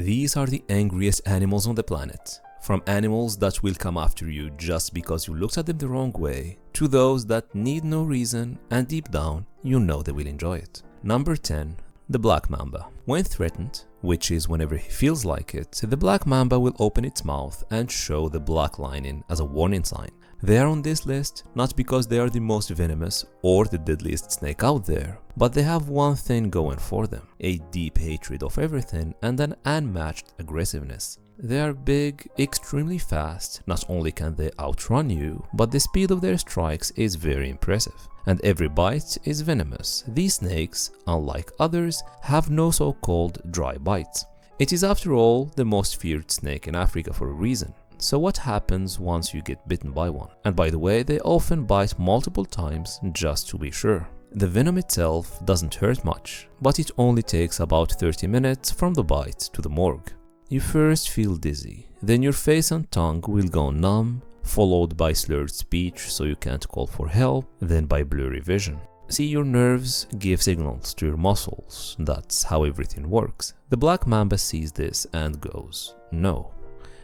These are the angriest animals on the planet. From animals that will come after you just because you looked at them the wrong way, to those that need no reason and deep down you know they will enjoy it. Number 10. The black mamba. When threatened, which is whenever he feels like it, the black mamba will open its mouth and show the black lining as a warning sign. They are on this list not because they are the most venomous or the deadliest snake out there, but they have one thing going for them: a deep hatred of everything and an unmatched aggressiveness. They are big, extremely fast. Not only can they outrun you, but the speed of their strikes is very impressive. And every bite is venomous. These snakes, unlike others, have no so-called dry bites. It is, after all, the most feared snake in Africa for a reason. So what happens once you get bitten by one? And by the way, they often bite multiple times just to be sure. The venom itself doesn't hurt much, but it only takes about 30 minutes from the bite to the morgue. You first feel dizzy, then your face and tongue will go numb, followed by slurred speech so you can't call for help, then by blurry vision. See, your nerves give signals to your muscles. That's how everything works. The black mamba sees this and goes, no.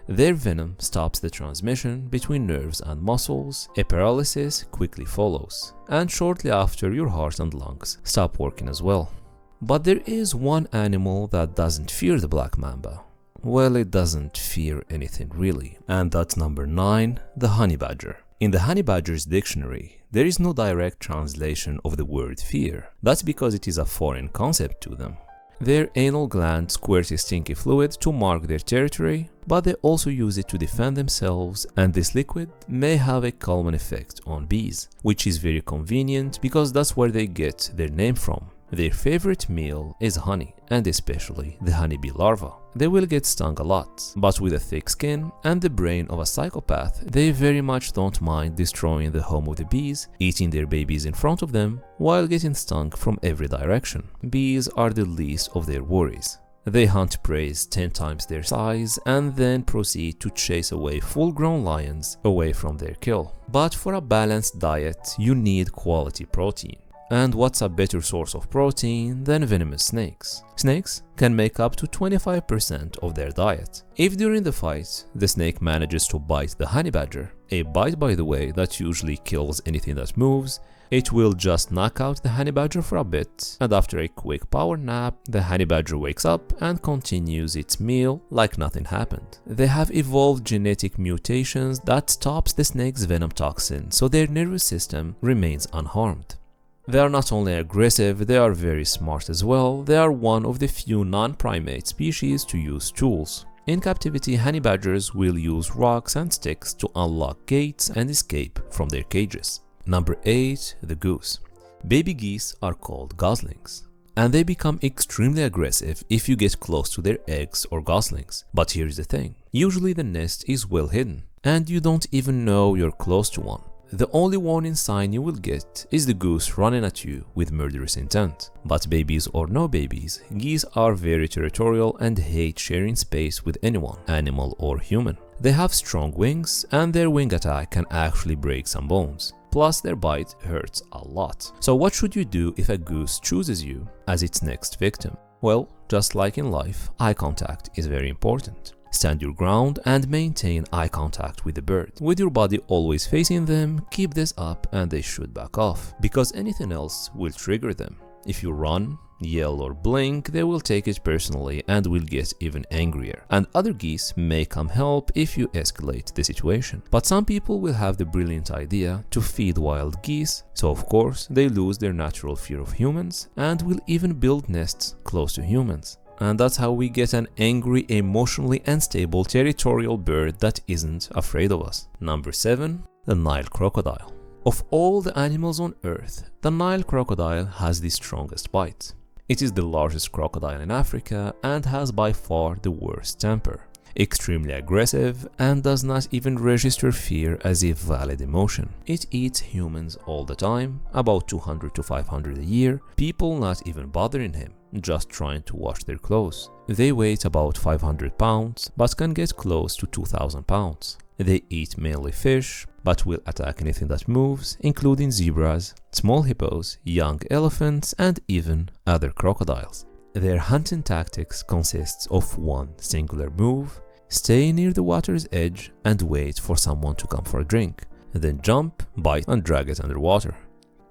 Their venom stops the transmission between nerves and muscles. A paralysis quickly follows, and shortly after your heart and lungs stop working as well. But there is one animal that doesn't fear the black mamba. Well, it doesn't fear anything really, and that's number 9, the honey badger. In the honey badger's dictionary, there is no direct translation of the word fear. That's because it is a foreign concept to them. Their anal gland squirts a stinky fluid to mark their territory, but they also use it to defend themselves, and this liquid may have a calming effect on bees, which is very convenient because that's where they get their name from. Their favorite meal is honey, and especially the honeybee larva. They will get stung a lot, but with a thick skin and the brain of a psychopath, they very much don't mind destroying the home of the bees, eating their babies in front of them, while getting stung from every direction. Bees are the least of their worries. They hunt prey 10 times their size and then proceed to chase away full-grown lions away from their kill. But for a balanced diet, you need quality protein. And what's a better source of protein than venomous snakes? Snakes can make up to 25% of their diet. If during the fight, the snake manages to bite the honey badger, a bite by the way that usually kills anything that moves, it will just knock out the honey badger for a bit, and after a quick power nap, the honey badger wakes up and continues its meal like nothing happened. They have evolved genetic mutations that stops the snake's venom toxin, so their nervous system remains unharmed. They are not only aggressive, they are very smart as well. They are one of the few non-primate species to use tools. In captivity, honey badgers will use rocks and sticks to unlock gates and escape from their cages. Number 8. The goose. Baby geese are called goslings, and they become extremely aggressive if you get close to their eggs or goslings. But here's the thing, usually the nest is well hidden, and you don't even know you're close to one. The only warning sign you will get is the goose running at you with murderous intent. But babies or no babies, geese are very territorial and hate sharing space with anyone, animal or human. They have strong wings, and their wing attack can actually break some bones. Plus, their bite hurts a lot. So what should you do if a goose chooses you as its next victim? Well, just like in life, eye contact is very important. Stand your ground and maintain eye contact with the bird. With your body always facing them, keep this up and they should back off, because anything else will trigger them. If you run, yell or blink, they will take it personally and will get even angrier. And other geese may come help if you escalate the situation. But some people will have the brilliant idea to feed wild geese, so of course they lose their natural fear of humans and will even build nests close to humans. And that's how we get an angry, emotionally unstable, territorial bird that isn't afraid of us. Number 7. The Nile crocodile. Of all the animals on earth, the Nile crocodile has the strongest bite. It is the largest crocodile in Africa and has by far the worst temper. Extremely aggressive and does not even register fear as a valid emotion. It eats humans all the time, about 200 to 500 a year, people not even bothering him, just trying to wash their clothes. They weigh about 500 pounds, but can get close to 2,000 pounds. They eat mainly fish, but will attack anything that moves, including zebras, small hippos, young elephants, and even other crocodiles. Their hunting tactics consists of one singular move: stay near the water's edge and wait for someone to come for a drink, then jump, bite, and drag it underwater.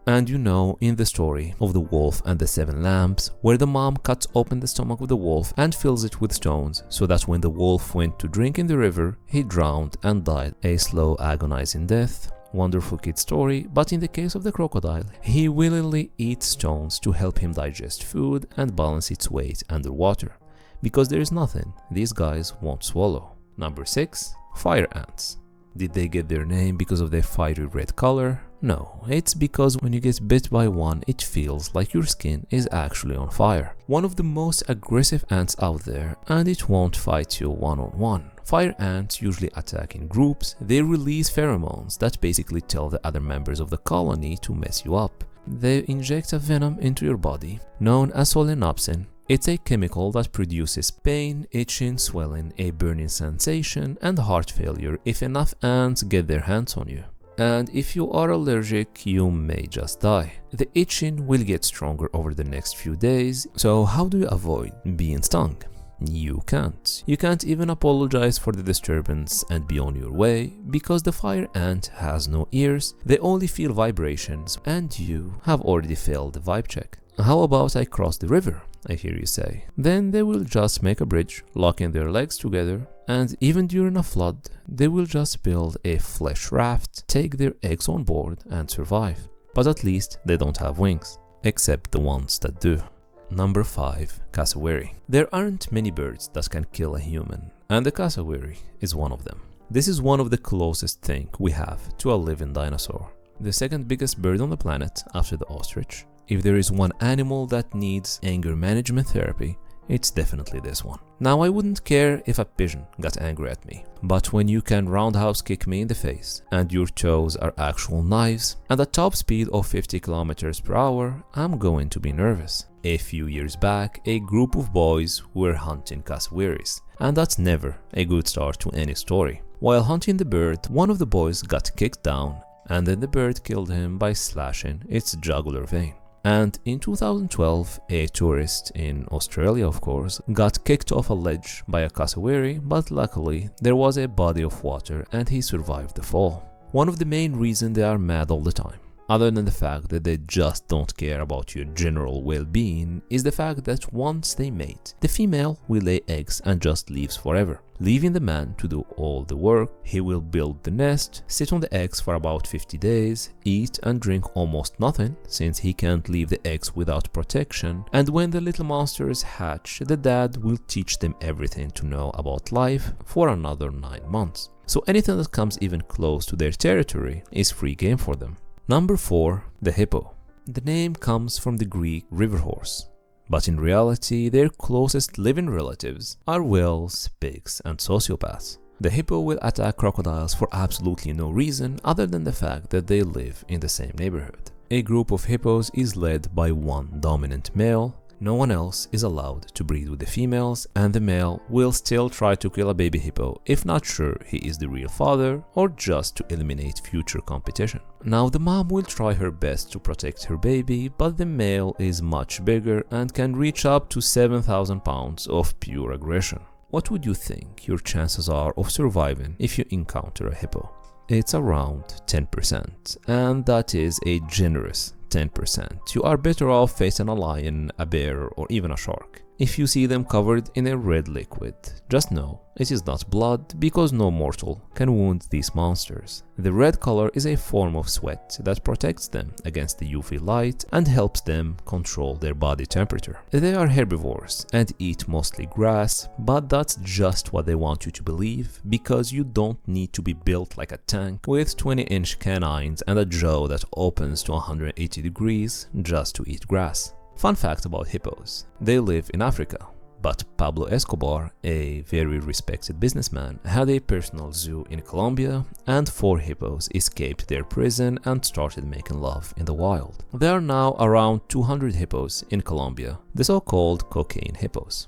And you know, in the story of the wolf and the 7 lambs, where the mom cuts open the stomach of the wolf and fills it with stones so that when the wolf went to drink in the river, he drowned and died a slow, agonizing death. Wonderful kid story, but in the case of the crocodile, he willingly eats stones to help him digest food and balance its weight underwater, because there is nothing these guys won't swallow. Number 6. Fire ants. Did they get their name because of their fiery red color? No, it's because when you get bit by one, it feels like your skin is actually on fire. One of the most aggressive ants out there, and it won't fight you one-on-one. Fire ants usually attack in groups. They release pheromones that basically tell the other members of the colony to mess you up. They inject a venom into your body, known as solenopsin. It's a chemical that produces pain, itching, swelling, a burning sensation, and heart failure if enough ants get their hands on you. And if you are allergic, you may just die. The itching will get stronger over the next few days, so how do you avoid being stung? You can't. You can't even apologize for the disturbance and be on your way, because the fire ant has no ears. They only feel vibrations, and you have already failed the vibe check. How about I cross the river, I hear you say. Then they will just make a bridge, locking their legs together, and even during a flood, they will just build a flesh raft, take their eggs on board, and survive. But at least they don't have wings, except the ones that do. Number 5. Cassowary. There aren't many birds that can kill a human, and the cassowary is one of them. This is one of the closest things we have to a living dinosaur, the second biggest bird on the planet after the ostrich. If there is one animal that needs anger management therapy, it's definitely this one. Now, I wouldn't care if a pigeon got angry at me, but when you can roundhouse kick me in the face and your toes are actual knives and a top speed of 50 kilometers per hour, I'm going to be nervous. A few years back, a group of boys were hunting cassowaries, and that's never a good start to any story. While hunting the bird, one of the boys got kicked down, and then the bird killed him by slashing its jugular vein. And in 2012, a tourist in Australia, of course, got kicked off a ledge by a cassowary, but luckily there was a body of water and he survived the fall. One of the main reasons they are mad all the time, other than the fact that they just don't care about your general well-being, is the fact that once they mate, the female will lay eggs and just leaves forever, leaving the man to do all the work. He will build the nest, sit on the eggs for about 50 days, eat and drink almost nothing since he can't leave the eggs without protection, and when the little monsters hatch, the dad will teach them everything to know about life for another 9 months. So anything that comes even close to their territory is free game for them. Number 4. The hippo. The name comes from the Greek river horse, but in reality their closest living relatives are whales, pigs, and sociopaths. The hippo will attack crocodiles for absolutely no reason other than the fact that they live in the same neighborhood. A group of hippos is led by one dominant male. No one else is allowed to breed with the females, and the male will still try to kill a baby hippo if not sure he is the real father or just to eliminate future competition. Now, the mom will try her best to protect her baby, but the male is much bigger and can reach up to 7,000 pounds of pure aggression. What would you think your chances are of surviving if you encounter a hippo? It's around 10%, and that is a generous 10%. You are better off facing a lion, a bear, or even a shark. If you see them covered in a red liquid, just know it is not blood, because no mortal can wound these monsters. The red color is a form of sweat that protects them against the UV light and helps them control their body temperature. They are herbivores and eat mostly grass, but that's just what they want you to believe, because you don't need to be built like a tank with 20-inch canines and a jaw that opens to 180 degrees just to eat grass. Fun fact about hippos: they live in Africa, but Pablo Escobar, a very respected businessman, had a personal zoo in Colombia, and 4 hippos escaped their prison and started making love in the wild. There are now around 200 hippos in Colombia, the so-called cocaine hippos.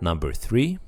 Number 3.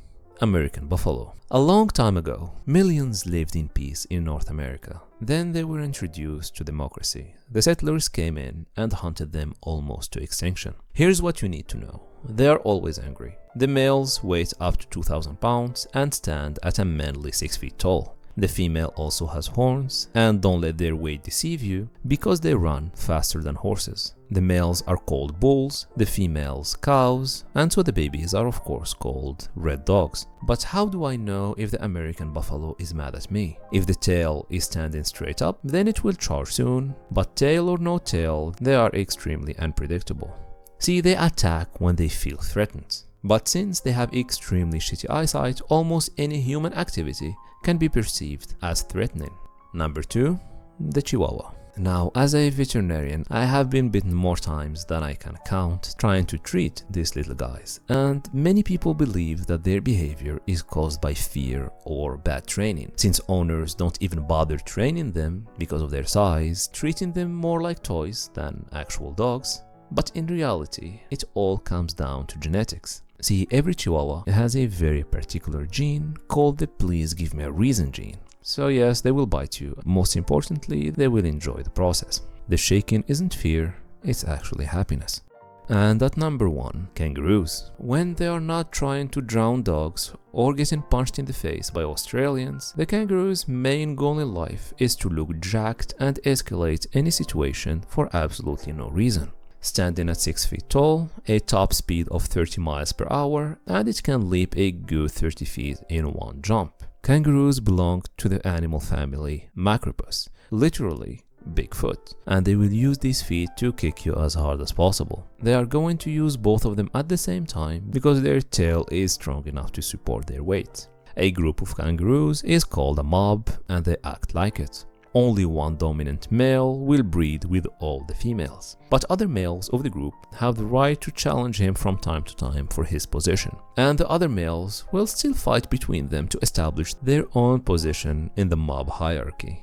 American buffalo. A long time ago, millions lived in peace in North America. Then they were introduced to democracy. The settlers came in and hunted them almost to extinction. Here's what you need to know. They are always angry. The males weigh up to 2,000 pounds and stand at a manly 6 feet tall. The female also has horns, and don't let their weight deceive you because they run faster than horses. The males are called bulls, the females cows, and so the babies are of course called red dogs. But how do I know if the American buffalo is mad at me? If the tail is standing straight up, then it will charge soon, but tail or no tail, they are extremely unpredictable. See, they attack when they feel threatened. But since they have extremely shitty eyesight, almost any human activity can be perceived as threatening. Number 2, the Chihuahua. Now, as a veterinarian, I have been bitten more times than I can count trying to treat these little guys, and many people believe that their behavior is caused by fear or bad training, since owners don't even bother training them because of their size, treating them more like toys than actual dogs. But in reality, it all comes down to genetics. See, every Chihuahua has a very particular gene called the please give me a reason gene. So yes, they will bite you. Most importantly, they will enjoy the process. The shaking isn't fear, it's actually happiness. And at number 1, kangaroos. When they are not trying to drown dogs or getting punched in the face by Australians, the kangaroo's main goal in life is to look jacked and escalate any situation for absolutely no reason. Standing at 6 feet tall, a top speed of 30 miles per hour, and it can leap a good 30 feet in one jump. Kangaroos belong to the animal family Macropus, literally Bigfoot, and they will use these feet to kick you as hard as possible. They are going to use both of them at the same time because their tail is strong enough to support their weight. A group of kangaroos is called a mob, and they act like it. Only one dominant male will breed with all the females, but other males of the group have the right to challenge him from time to time for his position, and the other males will still fight between them to establish their own position in the mob hierarchy.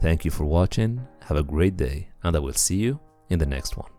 Thank you for watching, have a great day, and I will see you in the next one.